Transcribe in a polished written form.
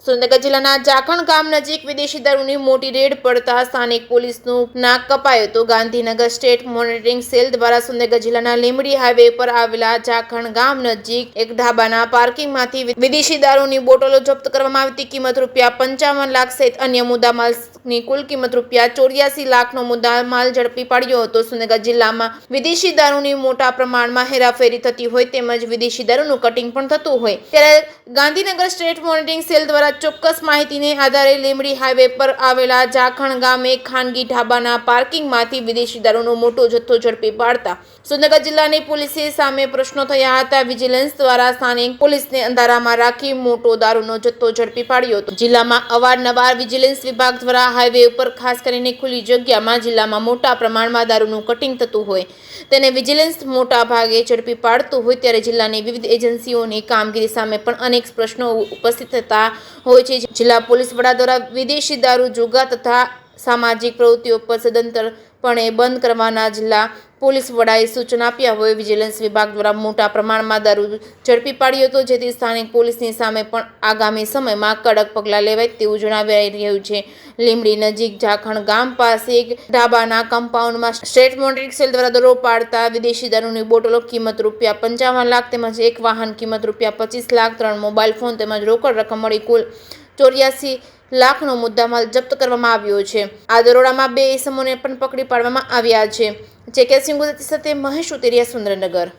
સુરેન્દ્રનગર જિલ્લાના જાખણ ગામ નજીક વિદેશી દારૂની મોટી રેડ પડતા સ્થાનિક પોલીસનું નાક કપાયું હતું। ગાંધીનગર સ્ટેટ મોનિટરિંગ સેલ દ્વારા સુરેન્દ્રનગર જિલ્લાના લીંબડી હાઈવે પર આવેલા જાખણ ગામ નજીક એક ઢાબાના પાર્કિંગમાંથી વિદેશી દારૂની બોટલો જપ્ત કરવામાં આવી હતી। કિંમત ₹55 લાખ સહિત અન્ય મુદ્દામાલની કુલ કિંમત ₹84 લાખનો મુદ્દામાલ ઝડપી પાડ્યો હતો। સુરેન્દ્રનગર જિલ્લામાં વિદેશી દારૂની મોટા પ્રમાણમાં હેરાફેરી થતી હોય તેમજ વિદેશી દારૂનું કટિંગ પણ થતું હોય ત્યારે ગાંધીનગર સ્ટેટ મોનિટરિંગ સેલ દ્વારા ચોક્કસ માહિતીને આધારે લીંબડી હાઈવે પર આવેલા જાખણ ગામે ખાનગી ઢાબાના પાર્કિંગમાંથી વિદેશી દારૂનો મોટો જથ્થો ઝડપી પાડતા સુરેન્દ્રનગર જિલ્લાની પોલીસે સામે પ્રશ્નો થયા હતા। વિજિલન્સ દ્વારા સ્થાનિક પોલીસને અંધારામાં રાખી મોટો દારૂનો જથ્થો ઝડપી પાડ્યો હતો। જિલ્લામાં અવારનવાર વિજિલન્સ વિભાગ દ્વારા હાઈવે ઉપર ખાસ કરીને ખુલ્લી જગ્યામાં જિલ્લામાં મોટા પ્રમાણમાં દારૂનું કટિંગ થતું હોય તેને વિજિલન્સ મોટા ભાગે ઝડપી પાડતું હોય ત્યારે જિલ્લાની વિવિધ એજન્સીઓની કામગીરી સામે પણ અનેક પ્રશ્નો ઉપસ્થિત થતા હોય છે। જિલ્લા પોલીસ વડા દ્વારા વિદેશી દારૂ જુગાર તથા સામાજિક પ્રવૃત્તિઓ પર સદંતરપણે બંધ કરવાના જિલ્લા પોલીસ વડાએ સૂચના આપ્યા હોય વિજિલન્સ વિભાગ દ્વારા મોટા પ્રમાણમાં દારૂ ઝડપી પાડ્યો હતો જેથી સ્થાનિક પોલીસની સામે પણ આગામી સમયમાં કડક પગલાં લેવાય તેવું જણાવી રહ્યું છે। લીંબડી નજીક જાખણ ગામ પાસે એક ઢાબાના કમ્પાઉન્ડમાં સ્ટેટ મોનિટરિંગ સેલ દ્વારા દરોડો પાડતા વિદેશી દારૂની બોટલો કિંમત ₹55 લાખ તેમજ એક વાહન કિંમત ₹25 લાખ 3 મોબાઈલ ફોન તેમજ રોકડ રકમ મળી કુલ 84 લાખનો મુદ્દામાલ જપ્ત કરવામાં આવ્યો છે। આ દરોડામાં 2 ઇસમોને પણ પકડી પાડવામાં આવ્યા છે। જેકે સિંહ સાથે મહેશ ઉતેરિયા, સુરેન્દ્રનગર।